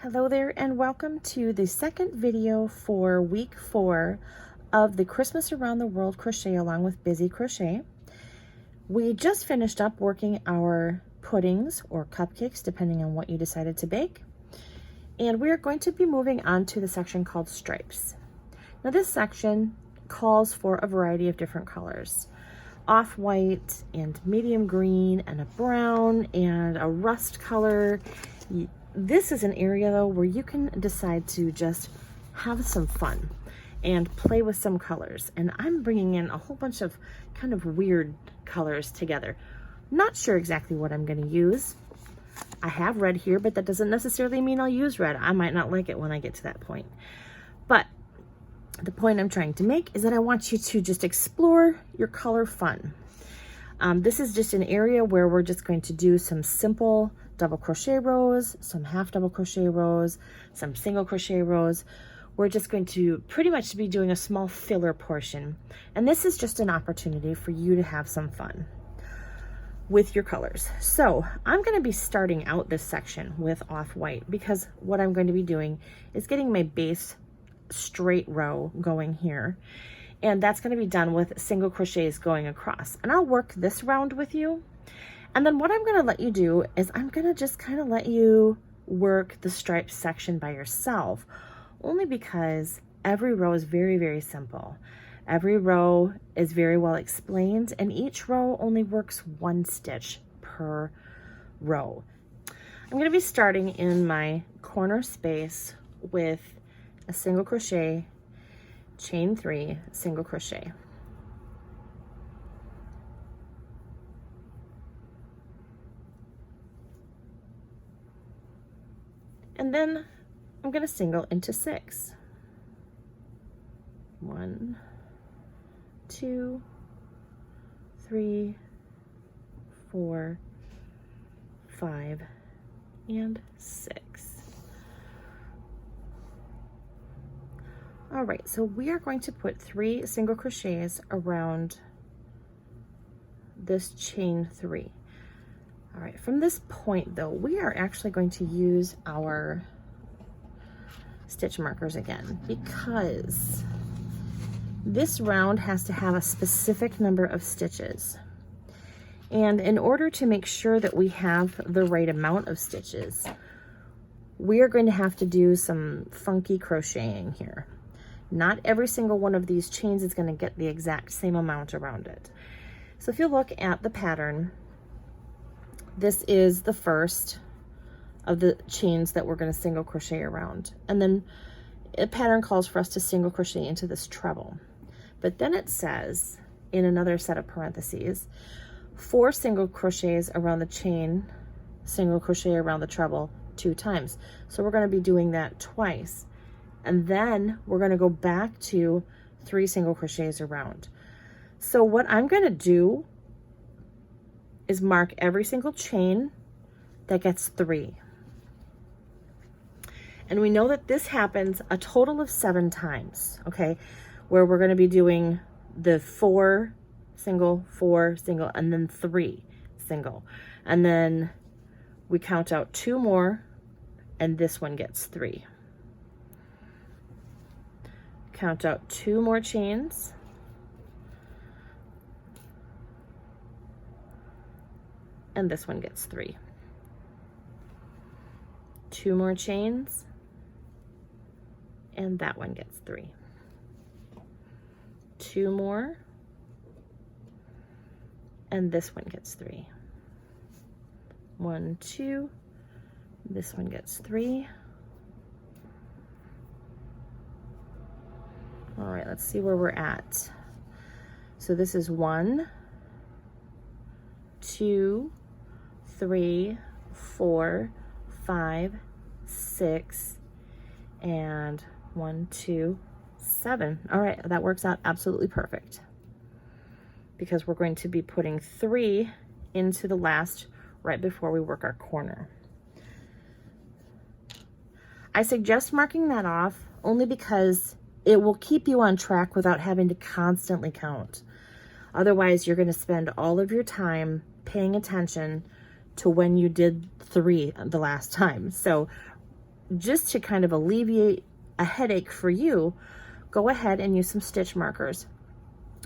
Hello there and welcome to the second video for week 4 of the Christmas Around the World Crochet along with Bizzy Crochet. We just finished up working our puddings or cupcakes depending on what you decided to bake. And we are going to be moving on to the section called stripes. Now this section calls for a variety of different colors. Off-white and medium green and a brown and a rust color. This is an area though where you can decide to just have some fun and play with some colors. And I'm bringing in a whole bunch of kind of weird colors together. Not sure exactly what I'm going to use. I have red here, but that doesn't necessarily mean I'll use red. I might not like it when I get to that point. But the point I'm trying to make is that I want you to just explore your color fun. This is just an area where we're just going to do some simple double crochet rows, some half double crochet rows, some single crochet rows. We're just going to pretty much be doing a small filler portion. And this is just an opportunity for you to have some fun with your colors. So I'm going to be starting out this section with off-white because what I'm going to be doing is getting my base straight row going here. And that's going to be done with single crochets going across. And I'll work this round with you. And then what I'm going to let you do is I'm going to just kind of let you work the stripes section by yourself, only because every row is very, very simple. Every row is very well explained, and each row only works one stitch per row. I'm going to be starting in my corner space with a single crochet, chain 3, single crochet. And then I'm going to single into 6. 1, 2, 3, 4, 5, and 6. All right, so we are going to put 3 single crochets around this chain 3. All right, from this point though, we are actually going to use our stitch markers again because this round has to have a specific number of stitches. And in order to make sure that we have the right amount of stitches, we are going to have to do some funky crocheting here. Not every single one of these chains is going to get the exact same amount around it. So if you look at the pattern, this is the first of the chains that we're going to single crochet around. And then the pattern calls for us to single crochet into this treble. But then it says in another set of parentheses, 4 single crochets around the chain, single crochet around the treble 2 times. So we're going to be doing that twice. And then we're going to go back to 3 single crochets around. So what I'm going to do is mark every single chain that gets 3. And we know that this happens a total of 7 times, okay? Where we're going to be doing the 4 single, 4 single, and then 3 single. And then we count out 2 more, and this one gets 3. Count out 2 more chains. And this one gets 3. 2 more chains, and that one gets 3. 2 more, and this one gets 3. 1, 2, this one gets 3. All right, let's see where we're at. So this is 1, 2, 3, 4, 5, 6, and 1, 2, 7. All right, that works out absolutely perfect because we're going to be putting 3 into the last right before we work our corner. I suggest marking that off only because it will keep you on track without having to constantly count. Otherwise, you're going to spend all of your time paying attention to when you did 3 the last time. So just to kind of alleviate a headache for you, go ahead and use some stitch markers.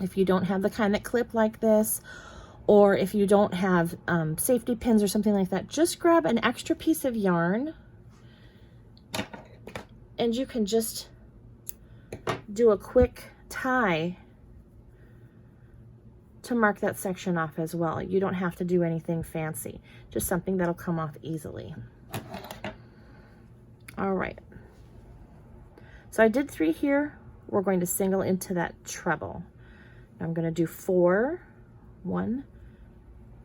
If you don't have the kind that clip like this, or if you don't have safety pins or something like that, just grab an extra piece of yarn and you can just do a quick tie to mark that section off as well. You don't have to do anything fancy, just something that'll come off easily. All right, so I did 3 here. We're going to single into that treble. I'm going to do 4, 1,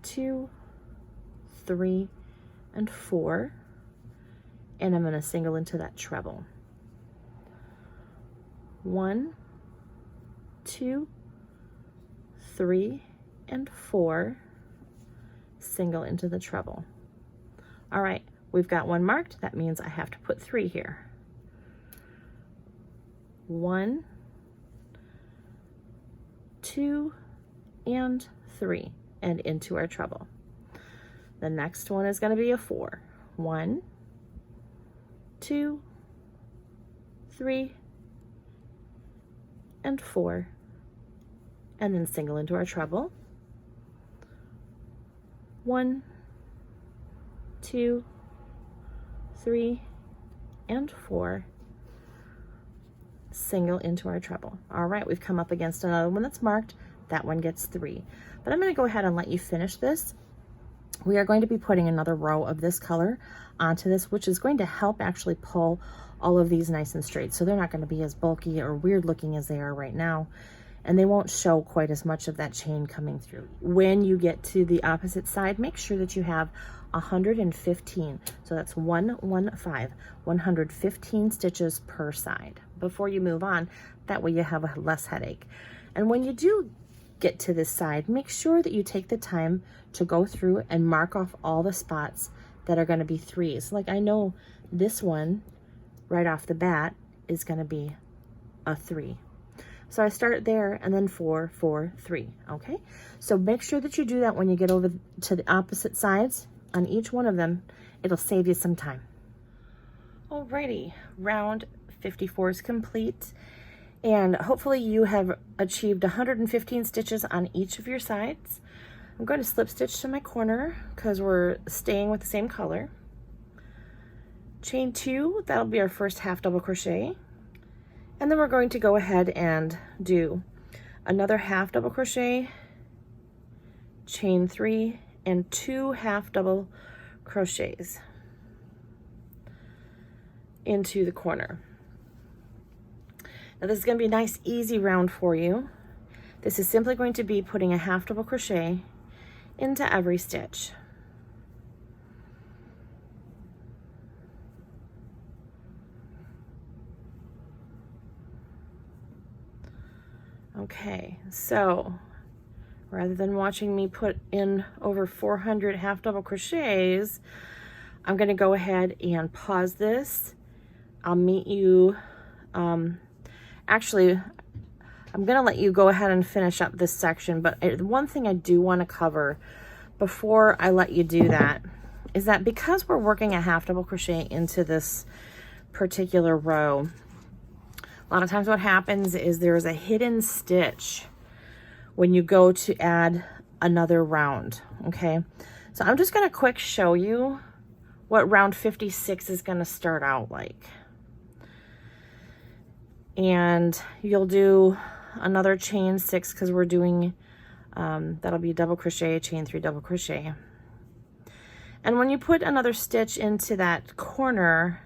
2, 3, and 4, and I'm going to single into that treble. 1, 2, 3, and 4, single into the treble. All right, we've got 1 marked. That means I have to put 3 here. 1, 2, and 3, and into our treble. The next one is going to be a 4. 1, 2, 3, and 4, and then single into our treble. 1, 2, 3, and 4, single into our treble. All right, we've come up against another one that's marked. That one gets 3. But I'm going to go ahead and let you finish this. We are going to be putting another row of this color onto this, which is going to help actually pull all of these nice and straight. So they're not going to be as bulky or weird looking as they are right now. And they won't show quite as much of that chain coming through. When you get to the opposite side, make sure that you have 115. So that's 115 stitches per side before you move on. That way you have a less headache. And when you do get to this side, make sure that you take the time to go through and mark off all the spots that are going to be 3s. Like I know this one right off the bat is going to be a 3. So I start there and then 4, 4, 3, okay? So make sure that you do that when you get over to the opposite sides on each one of them. It'll save you some time. Alrighty, round 54 is complete. And hopefully you have achieved 115 stitches on each of your sides. I'm going to slip stitch to my corner because we're staying with the same color. Chain 2, that'll be our first half double crochet. And then we're going to go ahead and do another half double crochet, chain 3, and 2 half double crochets into the corner. Now this is going to be a nice easy round for you. This is simply going to be putting a half double crochet into every stitch. Okay, so rather than watching me put in over 400 half double crochets, I'm going to go ahead and pause this. I'll meet you, actually, I'm going to let you go ahead and finish up this section, but one thing I do want to cover before I let you do that is that because we're working a half double crochet into this particular row, a lot of times what happens is there's a hidden stitch when you go to add another round, okay? So I'm just going to quick show you what round 56 is going to start out like. And you'll do another chain 6 because we're doing, that'll be double crochet, chain 3, double crochet. And when you put another stitch into that corner,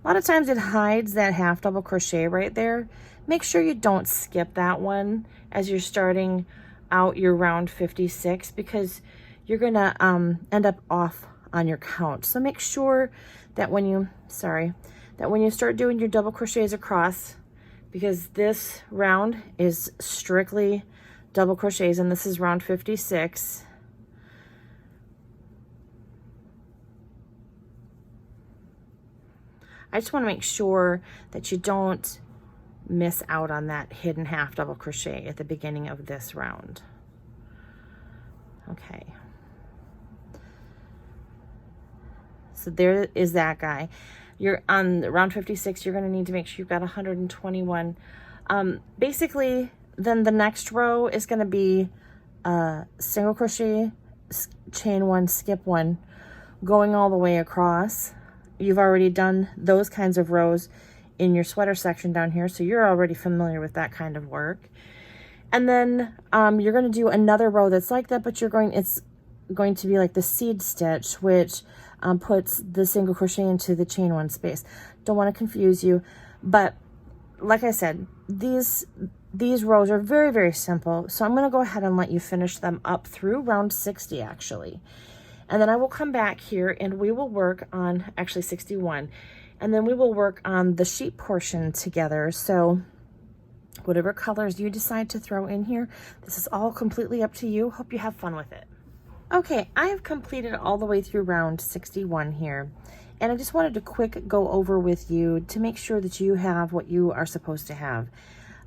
a lot of times it hides that half double crochet right there. Make sure you don't skip that one as you're starting out your round 56 because you're gonna end up off on your count. So make sure that when you, start doing your double crochets across, because this round is strictly double crochets and this is round 56. I just want to make sure that you don't miss out on that hidden half double crochet at the beginning of this round. Okay. So there is that guy. you're on round 56, you're going to need to make sure you've got 121. Basically, then the next row is going to be single crochet, chain 1, skip 1, going all the way across. You've already done those kinds of rows in your sweater section down here, so you're already familiar with that kind of work. And then you're going to do another row that's like that, but it's going to be like the seed stitch, which puts the single crochet into the chain 1 space. Don't want to confuse you, but like I said, these rows are very, very simple. So I'm going to go ahead and let you finish them up through round 60 actually. And then I will come back here and we will work on actually 61. And then we will work on the sheep portion together. So whatever colors you decide to throw in here, this is all completely up to you. Hope you have fun with it. Okay, I have completed all the way through round 61 here. And I just wanted to quick go over with you to make sure that you have what you are supposed to have.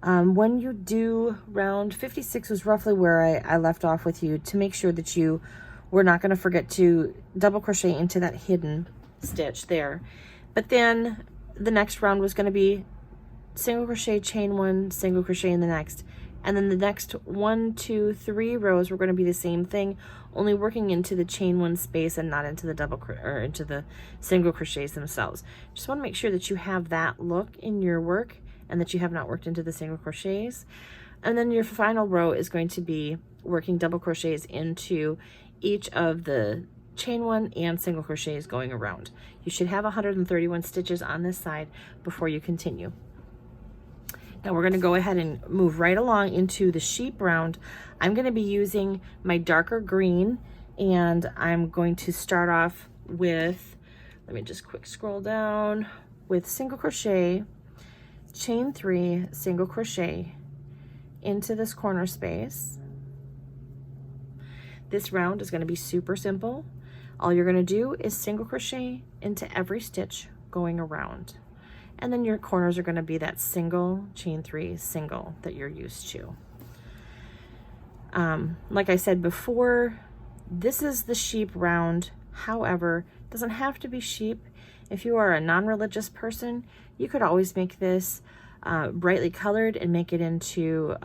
When you do round 56 was roughly where I left off with you, to make sure that you were not going to forget to double crochet into that hidden stitch there. But then the next round was going to be single crochet, chain 1, single crochet in the next. And then the next 1, 2, 3 rows were going to be the same thing, only working into the chain 1 space and not into the into the single crochets themselves. Just want to make sure that you have that look in your work and that you have not worked into the single crochets. And then your final row is going to be working double crochets into each of the chain 1 and single crochets going around. You should have 131 stitches on this side before you continue. Now we're going to go ahead and move right along into the sheep round. I'm going to be using my darker green, and I'm going to start off with, let me just quick scroll down, with single crochet, chain 3, single crochet into this corner space. This round is going to be super simple. All you're going to do is single crochet into every stitch going around. And then your corners are going to be that single, chain 3, single that you're used to. Like I said before, this is the sheep round. However, it doesn't have to be sheep. If you are a non-religious person, you could always make this brightly colored and make it into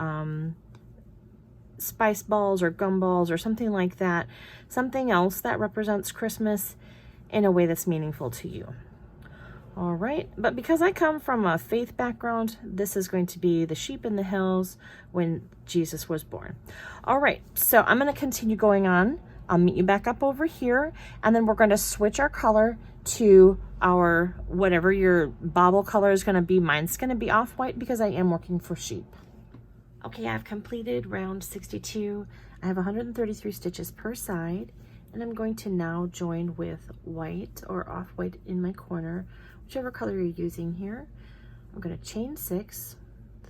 spice balls or gumballs or something like that. Something else that represents Christmas in a way that's meaningful to you. All right, but because I come from a faith background, this is going to be the sheep in the hills when Jesus was born. All right, so I'm going to continue going on. I'll meet you back up over here, and then we're going to switch our color to our, whatever your bobble color is going to be. Mine's going to be off-white because I am working for sheep. Okay, I've completed round 62. I have 133 stitches per side, and I'm going to now join with white or off-white in my corner, whichever color you're using here. I'm going to chain 6,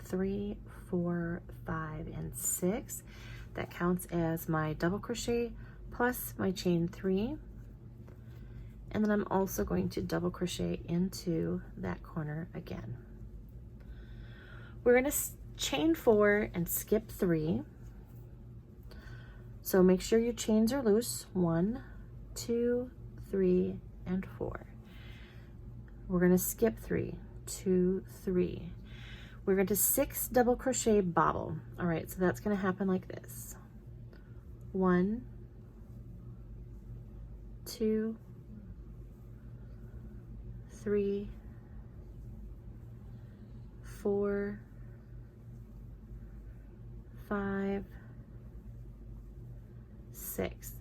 3, 4, 5, and 6. That counts as my double crochet plus my chain 3. And then I'm also going to double crochet into that corner again. We're going to chain 4 and skip 3. So make sure your chains are loose. 1, 2, 3, and 4. We're going to skip 3, 2, 3. We're going to 6 double crochet bobble. All right, so that's going to happen like this. 1, 2, 3, 4, 5, 6.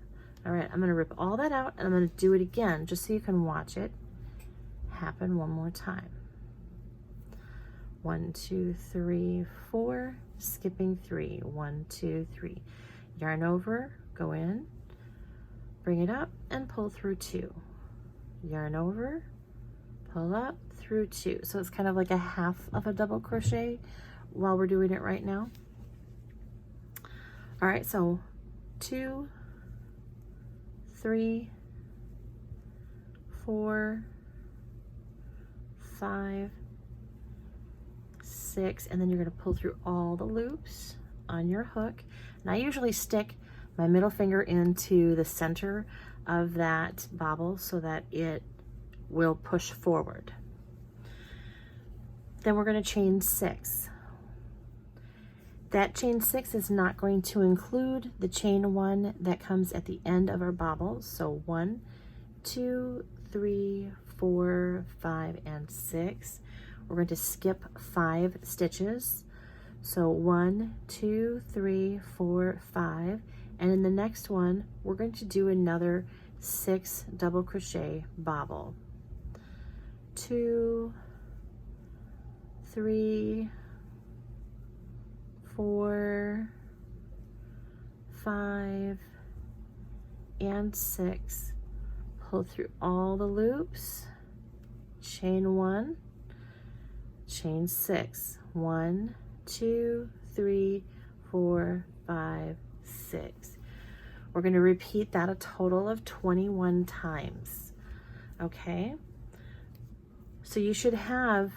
All right, I'm going to rip all that out and I'm going to do it again just so you can watch it happen one more time. 1, 2, 3, 4, skipping 3. 1, 2, 3. Yarn over, go in, bring it up, and pull through 2. Yarn over, pull up, through 2. So it's kind of like a half of a double crochet while we're doing it right now. All right, so 2, 3, 4, 5, 6, and then you're going to pull through all the loops on your hook. And I usually stick my middle finger into the center of that bobble so that it will push forward. Then we're going to chain 6. That chain 6 is not going to include the chain 1 that comes at the end of our bobbles. So 1, 2, 3, 4, 5, and 6. We're going to skip 5 stitches. So 1, 2, 3, 4, 5. And in the next one, we're going to do another 6 double crochet bobble. 2, 3, 4, 5, and 6. Pull through all the loops, chain 1, chain 6. 1, 2, 3, 4, 5, 6. We're going to repeat that a total of 21 times. Okay? So you should have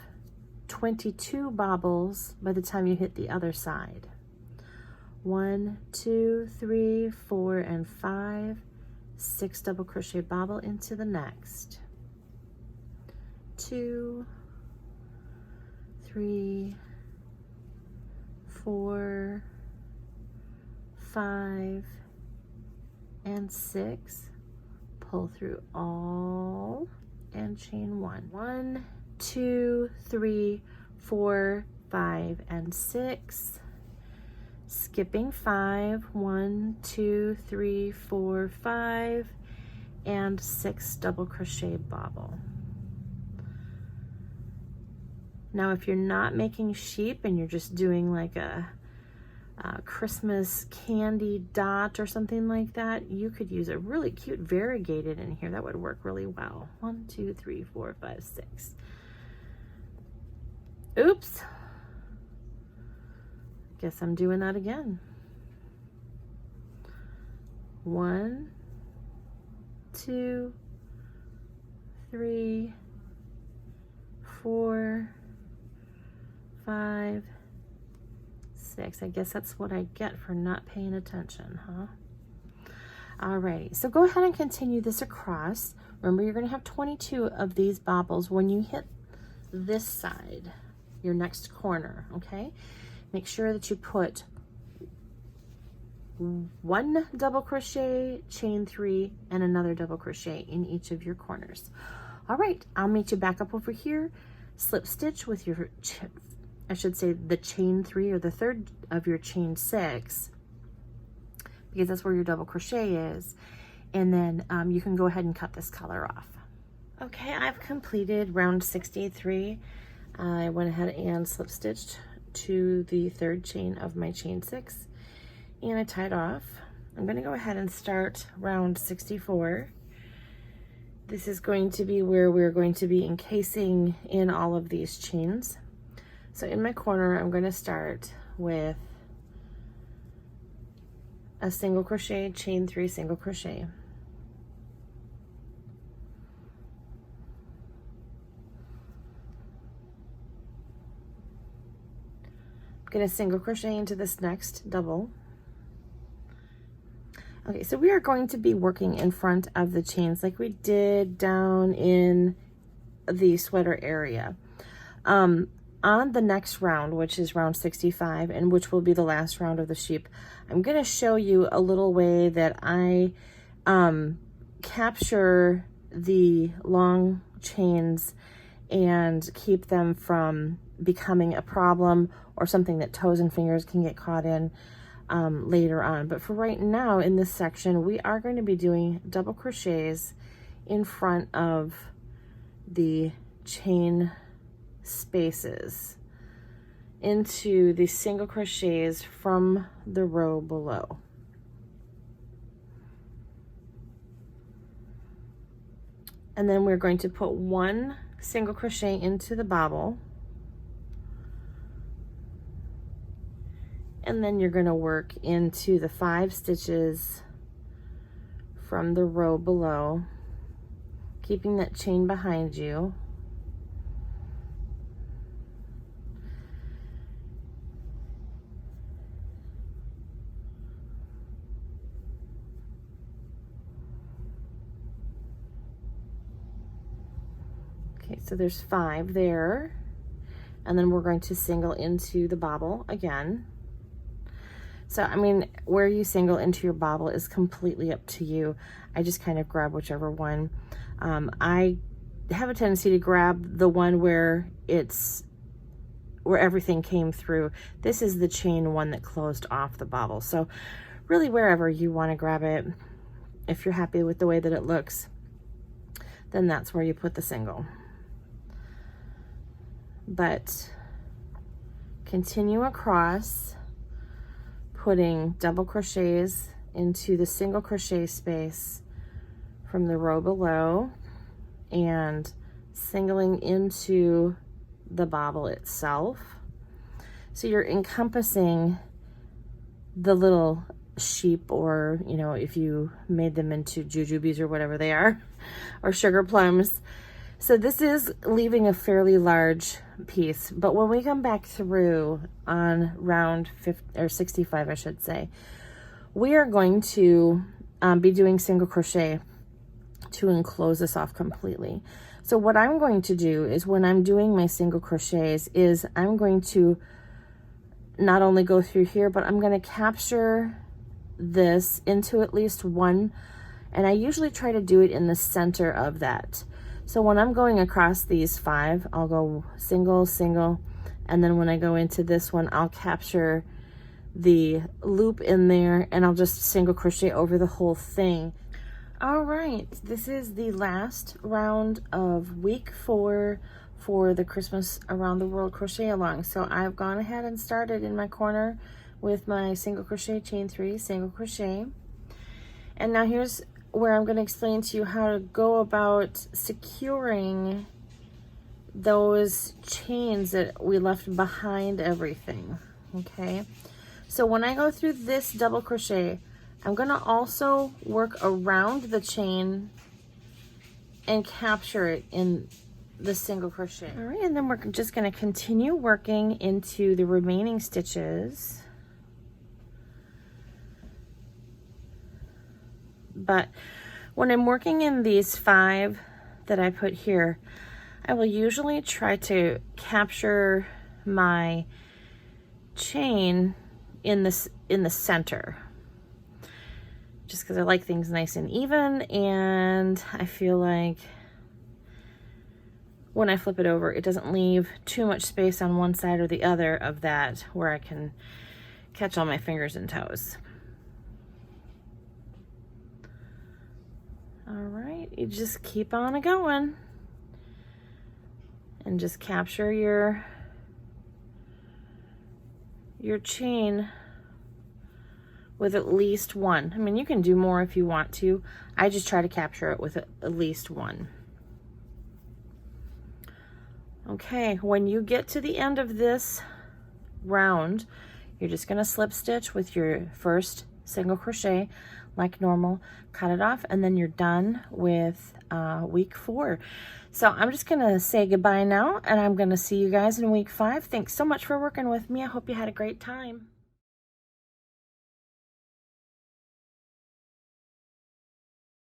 22 bobbles by the time you hit the other side. 1, 2, 3, 4, and 5. 6 double crochet bobble into the next. 2, 3, 4, 5, and 6. Pull through all and chain 1. 1, 2, 3, 4, 5, and 6. Skipping 5. 1, 2, 3, 4, 5, and 6 double crochet bobble. Now if you're not making sheep and you're just doing like a Christmas candy dot or something like that, you could use a really cute variegated in here. That would work really well. 1, 2, 3, 4, 5, 6. Oops. Guess I'm doing that again. 1, 2, 3, 4, 5, 6. I guess that's what I get for not paying attention, huh? Alrighty, so go ahead and continue this across. Remember, you're going to have 22 of these bobbles when you hit this side, your next corner, okay? Make sure that you put 1 double crochet, chain 3, and another double crochet in each of your corners. All right, I'll meet you back up over here. Slip stitch with your, I should say the chain 3 or the third of your chain 6, because that's where your double crochet is. And then you can go ahead and cut this color off. Okay, I've completed round 63. I went ahead and slip stitched to the third chain of my chain 6 and I tied off. I'm going to go ahead and start round 64. This is going to be where we're going to be encasing in all of these chains. So in my corner, I'm going to start with a single crochet, chain 3, single crochet. I'm going to single crochet into this next double. Okay, so we are going to be working in front of the chains like we did down in the sweater area. On the next round, which is round 65, and which will be the last round of the sheep, I'm going to show you a little way that I capture the long chains and keep them from becoming a problem or something that toes and fingers can get caught in later on. But for right now in this section, we are going to be doing double crochets in front of the chain spaces into the single crochets from the row below. And then we're going to put 1 single crochet into the bobble, and then you're going to work into the 5 stitches from the row below, keeping that chain behind you. Okay, so there's 5 there, and then we're going to single into the bobble again. So, I mean, where you single into your bobble is completely up to you. I just kind of grab whichever one. I have a tendency to grab the one where everything came through. This is the chain one that closed off the bobble. So really wherever you want to grab it, if you're happy with the way that it looks, then that's where you put the single. But continue across, putting double crochets into the single crochet space from the row below and singling into the bobble itself. So you're encompassing the little sheep, or, you know, if you made them into jujubes or whatever they are, or sugar plums. So this is leaving a fairly large piece, but when we come back through on round 50, or 65, I should say, we are going to be doing single crochet to enclose this off completely. So what I'm going to do is, when I'm doing my single crochets, is I'm going to not only go through here, but I'm going to capture this into at least one, and I usually try to do it in the center of that. So when I'm going across these 5, I'll go single, single, and then when I go into this one, I'll capture the loop in there, and I'll just single crochet over the whole thing. All right, this is the last round of week 4 for the Christmas Around the World Crochet Along. So I've gone ahead and started in my corner with my single crochet, chain 3, single crochet. And now here's where I'm going to explain to you how to go about securing those chains that we left behind everything. Okay, so when I go through this double crochet, I'm going to also work around the chain and capture it in the single crochet. All right, and then we're just going to continue working into the remaining stitches. But when I'm working in these 5 that I put here, I will usually try to capture my chain in the center, just because I like things nice and even, and I feel like when I flip it over, it doesn't leave too much space on one side or the other of that where I can catch all my fingers and toes. All right, you just keep on going and just capture your chain with at least one. I mean, you can do more if you want to. I just try to capture it with at least one. Okay, when you get to the end of this round, you're just going to slip stitch with your first single crochet like normal, cut it off, and then you're done with week 4. So I'm just going to say goodbye now, and I'm going to see you guys in week 5. Thanks so much for working with me. I hope you had a great time.